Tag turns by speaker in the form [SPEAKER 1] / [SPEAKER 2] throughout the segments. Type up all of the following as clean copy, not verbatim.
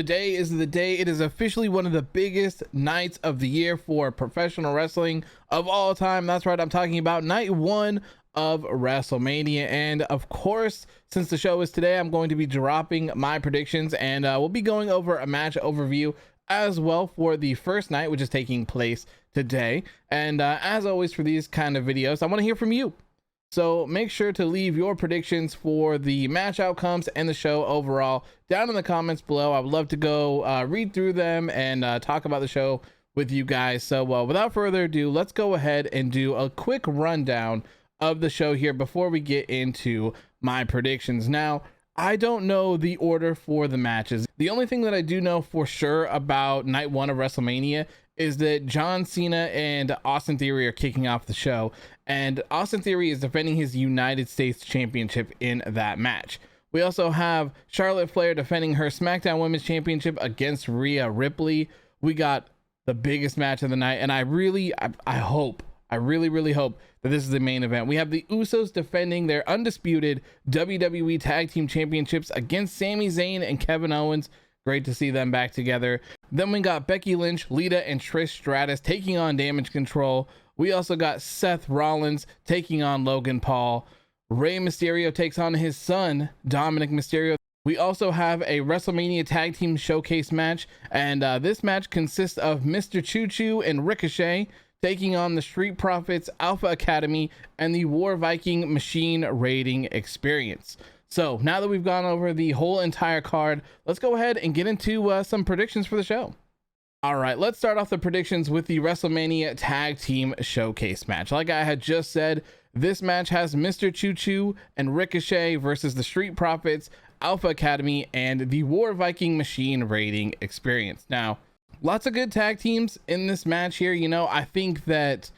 [SPEAKER 1] Today is the day. It is officially one of the biggest nights of the year for professional wrestling of all time. That's right, I'm talking about night one of WrestleMania. And of course, since the show is today, I'm going to be dropping my predictions, and we'll be going over a match overview as well for the first night, which is taking place today. And as always, for these kind of videos, I want to hear from you. So make sure to leave your predictions for the match outcomes and the show overall down in the comments below. I would love to go read through them and talk about the show with you guys. So without further ado, let's go ahead and do a quick rundown of the show here before we get into my predictions. Now, I don't know the order for the matches. The only thing that I do know for sure about night one of WrestleMania is that John Cena and Austin Theory are kicking off the show, and Austin Theory is defending his United States Championship in that match. We also have Charlotte Flair defending her SmackDown Women's Championship against Rhea Ripley. We got the biggest match of the night, and I really hope that this is the main event. We have the Usos defending their undisputed WWE Tag Team Championships against Sami Zayn and Kevin Owens. Great to see them back together. Then we got Becky Lynch, Lita, and Trish Stratus taking on Damage Control. We also got Seth Rollins taking on Logan Paul. Rey Mysterio takes on his son, Dominic Mysterio. We also have a WrestleMania Tag Team Showcase match, and this match consists of Mr. Choo Choo and Ricochet taking on the Street Profits, Alpha Academy, and the War Viking Machine Rating Experience. So now that we've gone over the whole entire card, let's go ahead and get into some predictions for the show. All right, let's start off the predictions with the WrestleMania Tag Team Showcase match. Like I had just said, this match has Mr. Choo Choo and Ricochet versus the Street Profits, Alpha Academy, and the War Viking Machine Rating Experience. Now, lots of good tag teams in this match here. You know, I think that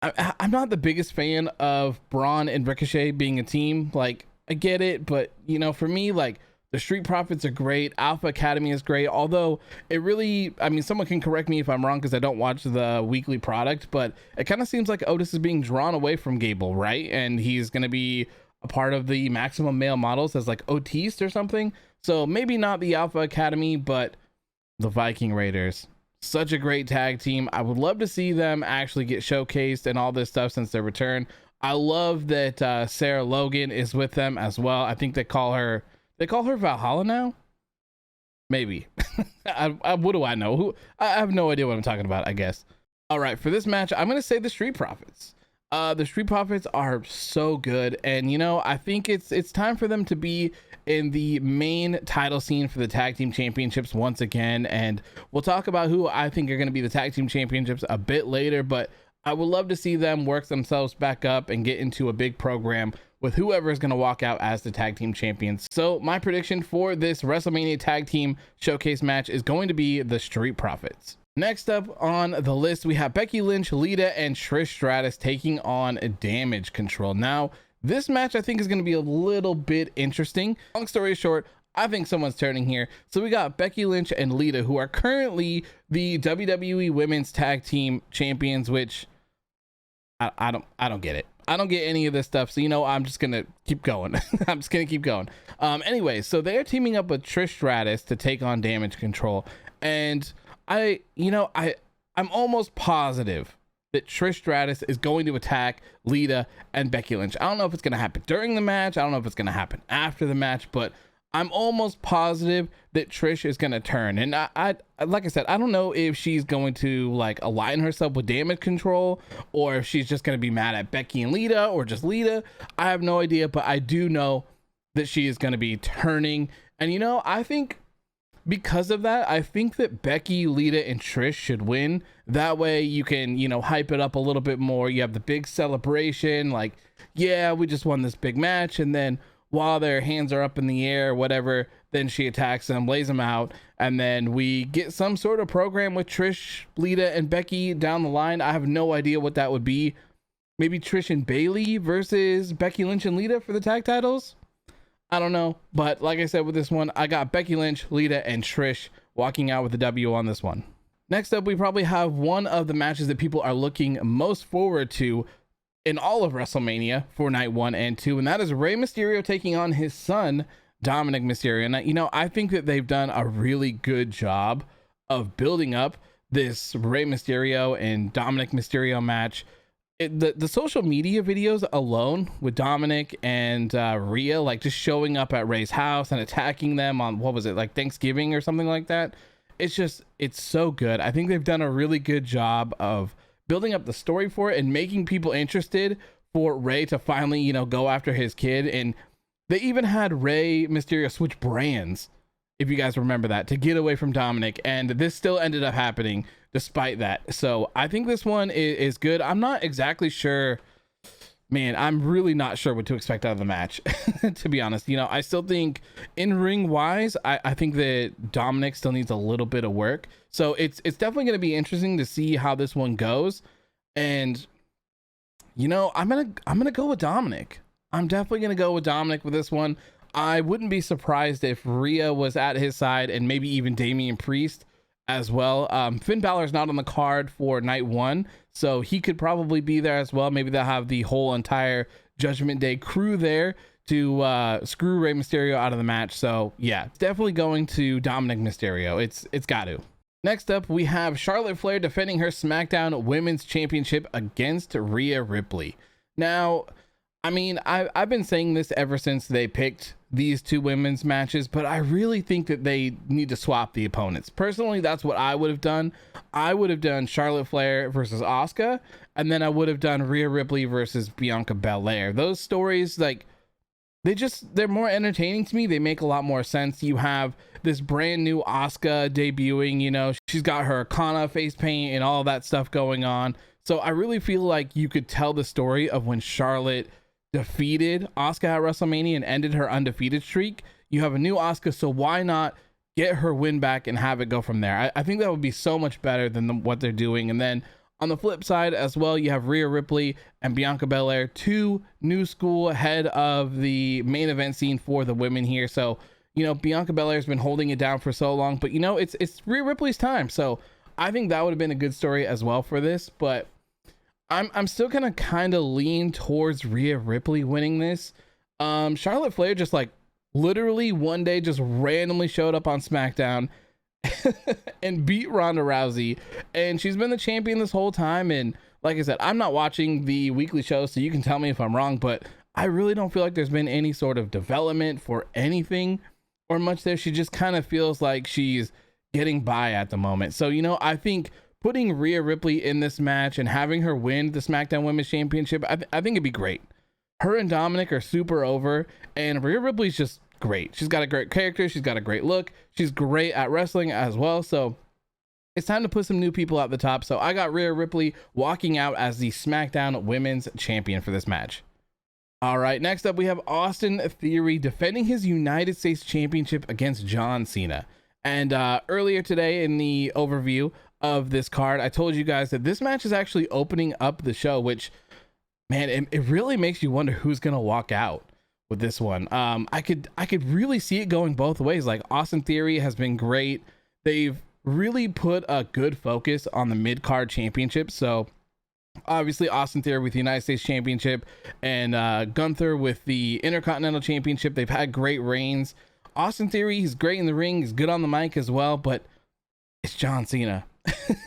[SPEAKER 1] I'm not the biggest fan of Braun and Ricochet being a team. Like, I get it, but you know, for me, like, the Street Profits are great, Alpha Academy is great, although it really, I mean, someone can correct me if I'm wrong because I don't watch the weekly product, but it kind of seems like Otis is being drawn away from Gable, right? And he's going to be a part of the Maximum Male Models as like Otis or something. So maybe not the Alpha Academy, but the Viking Raiders. Such a great tag team. I would love to see them actually get showcased and all this stuff since their return. I love that Sarah Logan is with them as well. I think they call her Valhalla now. Maybe. What do I know? I have no idea what I'm talking about, I guess. All right, for this match, I'm gonna say the Street Profits. The Street Profits are so good, and you know, I think it's time for them to be in the main title scene for the tag team championships once again. And we'll talk about who I think are going to be the tag team championships a bit later, but I would love to see them work themselves back up and get into a big program with whoever is going to walk out as the tag team champions. So my prediction for this WrestleMania Tag Team Showcase match is going to be the Street Profits. Next up on the list, we have Becky Lynch, Lita, and Trish Stratus taking on Damage Control. Now, this match I think is going to be a little bit interesting. Long story short, I think someone's turning here. So we got Becky Lynch and Lita, who are currently the WWE Women's Tag Team Champions, which I don't get it. I don't get any of this stuff. So, you know, I'm just going to keep going. I'm just going to keep going. Anyway, so they're teaming up with Trish Stratus to take on Damage Control. And I'm almost positive that Trish Stratus is going to attack Lita and Becky Lynch. I don't know if it's going to happen during the match. I don't know if it's going to happen after the match, but I'm almost positive that Trish is going to turn. And I like I said, I don't know if she's going to like align herself with Damage Control, or if she's just going to be mad at Becky and Lita, or just Lita. I have no idea, but I do know that she is going to be turning. And you know, I think because of that, I think that Becky, Lita, and Trish should win. That way you can, you know, hype it up a little bit more. You have the big celebration, like, yeah, we just won this big match. And then while their hands are up in the air or whatever, then she attacks them, lays them out, and then we get some sort of program with Trish, Lita, and Becky down the line. I have no idea what that would be. Maybe Trish and Bayley versus Becky Lynch and Lita for the tag titles? I don't know, but like I said with this one, I got Becky Lynch, Lita, and Trish walking out with the W on this one. Next up, we probably have one of the matches that people are looking most forward to in all of WrestleMania for night 1 and 2, and that is Rey Mysterio taking on his son, Dominic Mysterio. And I think that they've done a really good job of building up this Rey Mysterio and Dominic Mysterio match. The social media videos alone with Dominic and Rhea, like just showing up at Rey's house and attacking them on, what was it, like Thanksgiving or something like that. It's so good. I think they've done a really good job of building up the story for it and making people interested for Rey to finally, go after his kid. And they even had Rey Mysterio switch brands, if you guys remember that, to get away from Dominic. And this still ended up happening despite that. So I think this one is good. I'm not exactly sure, man. I'm really not sure what to expect out of the match, to be honest. I still think in ring wise, I think that Dominic still needs a little bit of work. So it's definitely going to be interesting to see how this one goes. And I'm gonna go with Dominic. I'm definitely gonna go with Dominic with this one. I wouldn't be surprised if Rhea was at his side and maybe even Damian Priest as well. Finn Balor's not on the card for night one, so he could probably be there as well. Maybe they'll have the whole entire Judgment Day crew there to screw Rey Mysterio out of the match. So yeah, definitely going to Dominic Mysterio. It's got to. Next up, we have Charlotte Flair defending her SmackDown Women's Championship against Rhea Ripley. Now, I've been saying this ever since they picked these two women's matches, but I really think that they need to swap the opponents. Personally, that's what I would have done. I would have done Charlotte Flair versus Asuka, and then I would have done Rhea Ripley versus Bianca Belair. Those stories, they're more entertaining to me. They make a lot more sense. You have this brand new Asuka debuting, she's got her Kana face paint and all that stuff going on. So I really feel like you could tell the story of when Charlotte defeated Asuka at WrestleMania and ended her undefeated streak. You have a new Asuka, so why not get her win back and have it go from there? I think that would be so much better than what they're doing. And then on the flip side as well, you have Rhea Ripley and Bianca Belair, two new school head of the main event scene for the women here. So, Bianca Belair's been holding it down for so long, but it's Rhea Ripley's time. So I think that would have been a good story as well for this, but I'm still gonna kind of lean towards Rhea Ripley winning this. Charlotte Flair just literally one day just randomly showed up on SmackDown and beat Ronda Rousey, and she's been the champion this whole time. And like I said, I'm not watching the weekly show, so you can tell me if I'm wrong, but I really don't feel like there's been any sort of development for anything or much there. She just kind of feels like she's getting by at the moment. So I think putting Rhea Ripley in this match and having her win the SmackDown Women's Championship, I think it'd be great. Her and Dominic are super over, and Rhea Ripley's just great. She's got a great character. She's got a great look. She's great at wrestling as well. So it's time to put some new people at the top. So I got Rhea Ripley walking out as the SmackDown Women's Champion for this match. All right, next up we have Austin Theory defending his United States Championship against John Cena. And earlier today in the overview of this card, I told you guys that this match is actually opening up the show, which, man, it really makes you wonder who's gonna walk out with this one. I could really see it going both ways. Like, Austin Theory has been great. They've really put a good focus on the mid-card championship. So obviously Austin Theory with the United States Championship and Gunther with the Intercontinental Championship. They've had great reigns. Austin Theory, he's great in the ring. He's good on the mic as well, but it's John Cena.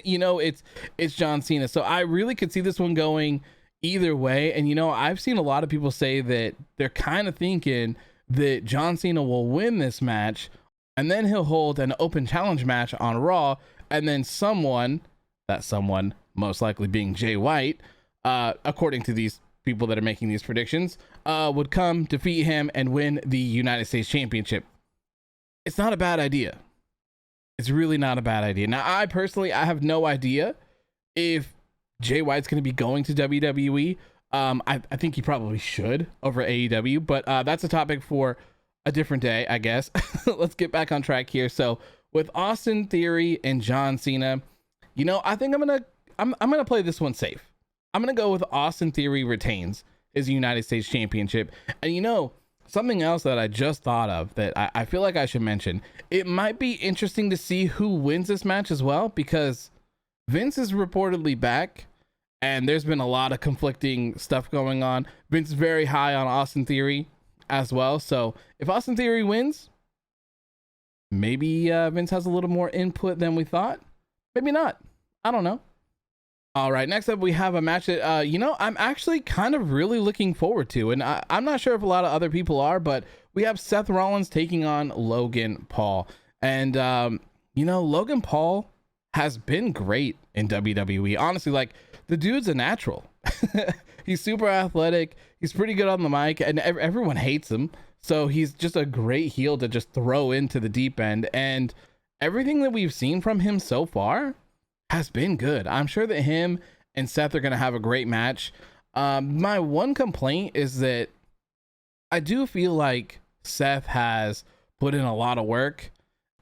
[SPEAKER 1] It's John Cena. So I really could see this one going either way. And I've seen a lot of people say that they're kind of thinking that John Cena will win this match, and then he'll hold an open challenge match on Raw, and then someone most likely being Jay White, according to these people that are making these predictions, would come, defeat him, and win the United States Championship. It's not a bad idea. It's really not a bad idea. Now, I personally have no idea if Jay White's going to be going to WWE. I think he probably should over AEW, but that's a topic for a different day, I guess. Let's get back on track here. So with Austin Theory and John Cena, I think I'm gonna play this one safe. I'm gonna go with Austin Theory retains his United States Championship. And something else that I just thought of that I feel like I should mention, it might be interesting to see who wins this match as well, because Vince is reportedly back and there's been a lot of conflicting stuff going on. Vince is very high on Austin Theory, as well. So if Austin Theory wins, maybe Vince has a little more input than we thought. Maybe not. I don't know. All right, next up we have a match that I'm actually kind of really looking forward to, and I'm not sure if a lot of other people are, but we have Seth Rollins taking on Logan Paul. And Logan Paul has been great in WWE. Honestly, like, the dude's a natural. He's super athletic, he's pretty good on the mic, and everyone hates him. So he's just a great heel to just throw into the deep end, and everything that we've seen from him so far has been good. I'm sure that him and Seth are going to have a great match. My one complaint is that I do feel like Seth has put in a lot of work.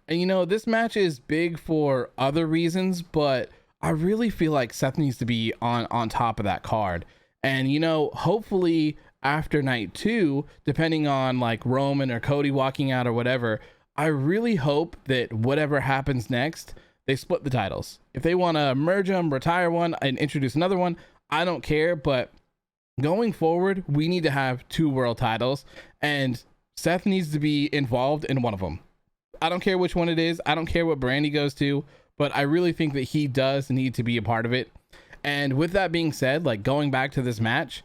[SPEAKER 1] And, this match is big for other reasons, but I really feel like Seth needs to be on top of that card. And, hopefully after night 2, depending on like Roman or Cody walking out or whatever, I really hope that whatever happens next, they split the titles. If they want to merge them, retire one, and introduce another one, I don't care. But going forward, we need to have 2 world titles, and Seth needs to be involved in one of them. I don't care which one it is. I don't care what brand he goes to, but I really think that he does need to be a part of it. And with that being said, like, going back to this match,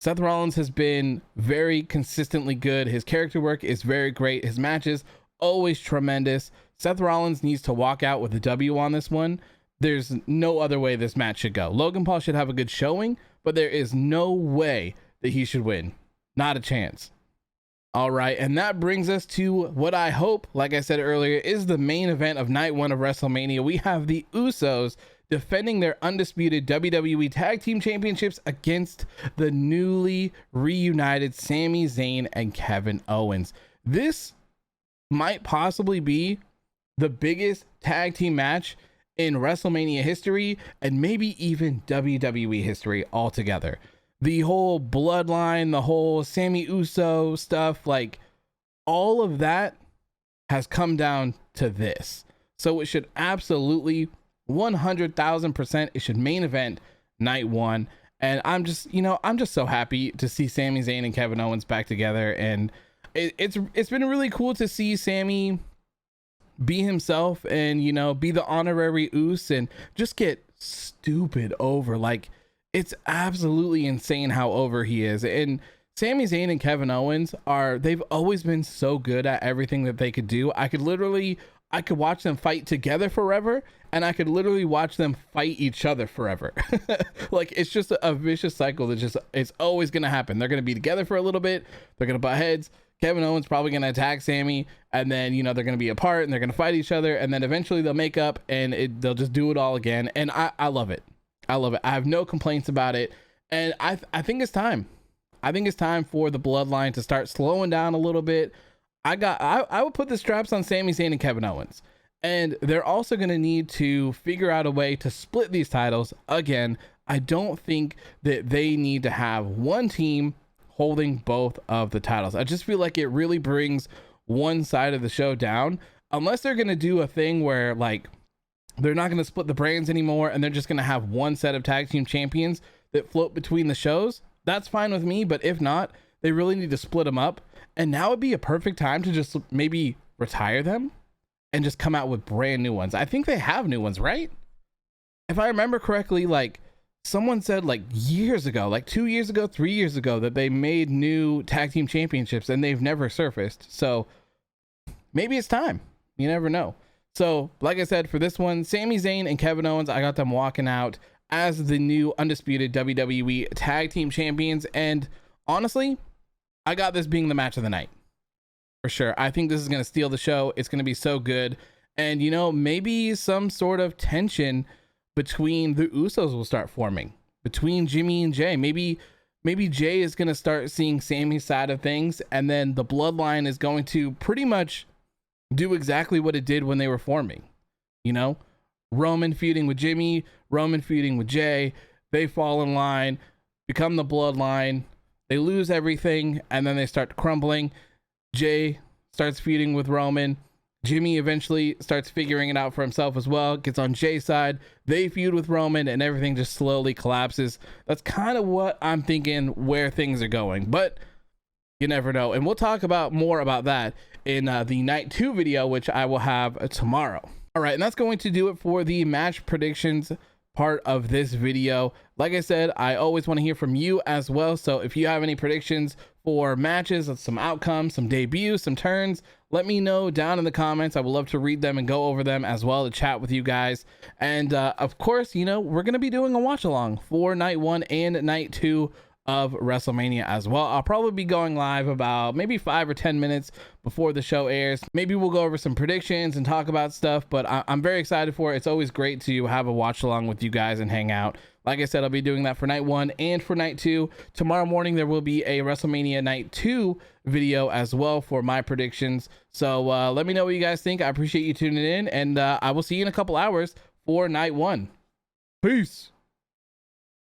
[SPEAKER 1] Seth Rollins has been very consistently good. His character work is very great. His matches always tremendous. Seth Rollins needs to walk out with a W on this one. There's no other way this match should go. Logan Paul should have a good showing, but there is no way that he should win. Not a chance. All right, and that brings us to what I hope, like I said earlier, is the main event of night 1 of WrestleMania. We have the Usos defending their undisputed WWE Tag Team Championships against the newly reunited Sami Zayn and Kevin Owens. This might possibly be the biggest tag team match in WrestleMania history, and maybe even WWE history altogether. The whole bloodline, the whole Sami Uso stuff, like, all of that has come down to this. So it should absolutely 100,000%, it should main event night 1. And I'm just so happy to see Sami Zayn and Kevin Owens back together. And it's been really cool to see Sami be himself and, be the honorary Us and just get stupid over. Like, it's absolutely insane how over he is. And Sami Zayn and Kevin Owens they've always been so good at everything that they could do. I could watch them fight together forever, and I could literally watch them fight each other forever. Like, it's just a vicious cycle that it's always going to happen. They're going to be together for a little bit. They're going to butt heads. Kevin Owens probably going to attack Sami, and then, they're going to be apart and they're going to fight each other, and then eventually they'll make up and they'll just do it all again. And I love it. I love it. I have no complaints about it. And I think it's time. I think it's time for the bloodline to start slowing down a little bit. I would put the straps on Sami Zayn and Kevin Owens. And they're also going to need to figure out a way to split these titles. Again, I don't think that they need to have one team holding both of the titles. I just feel like it really brings one side of the show down, unless they're going to do a thing where, like, they're not going to split the brands anymore and they're just going to have one set of tag team champions that float between the shows. That's fine with me, but if not, they really need to split them up. And now would be a perfect time to just maybe retire them and just come out with brand new ones. I think they have new ones, right? If I remember correctly, like, someone said like years ago, like 2 years ago, 3 years ago, that they made new tag team championships and they've never surfaced. So maybe it's time. You never know. So like I said, for this one, Sami Zayn and Kevin Owens, I got them walking out as the new undisputed WWE tag team champions. And honestly, I got this being the match of the night for sure. I think this is going to steal the show. It's going to be so good. And, maybe some sort of tension between the Usos will start forming between Jimmy and Jay. Maybe Jay is going to start seeing Sami's side of things, and then the bloodline is going to pretty much do exactly what it did when they were forming. Roman feuding with Jimmy, Roman feuding with Jay. They fall in line, become the bloodline. They lose everything, and then they start crumbling. Jay starts feuding with Roman. Jimmy eventually starts figuring it out for himself as well, gets on Jay's side. They feud with Roman, and everything just slowly collapses. That's kind of what I'm thinking where things are going. But You never know. And we'll talk about more about that in the night 2 video, which I will have tomorrow. All right, and that's going to do it for the match predictions part of this video. Like I said, I always want to hear from you as well. So if you have any predictions for matches, some outcomes, some debuts, some turns, let me know down in the comments. I would love to read them and go over them as well, to chat with you guys. And of course, you know, we're going to be doing a watch along for night 1 and night 2 of WrestleMania as well. I'll probably be going live about maybe 5 or 10 minutes before the show airs. Maybe we'll go over some predictions and talk about stuff, but I'm very excited for it. It's always great to have a watch along with you guys and hang out. Like I said, I'll be doing that for night 1 and for night 2. Tomorrow morning, there will be a WrestleMania night 2 video as well for my predictions. So let me know what you guys think. I appreciate you tuning in, and I will see you in a couple hours for night 1. Peace.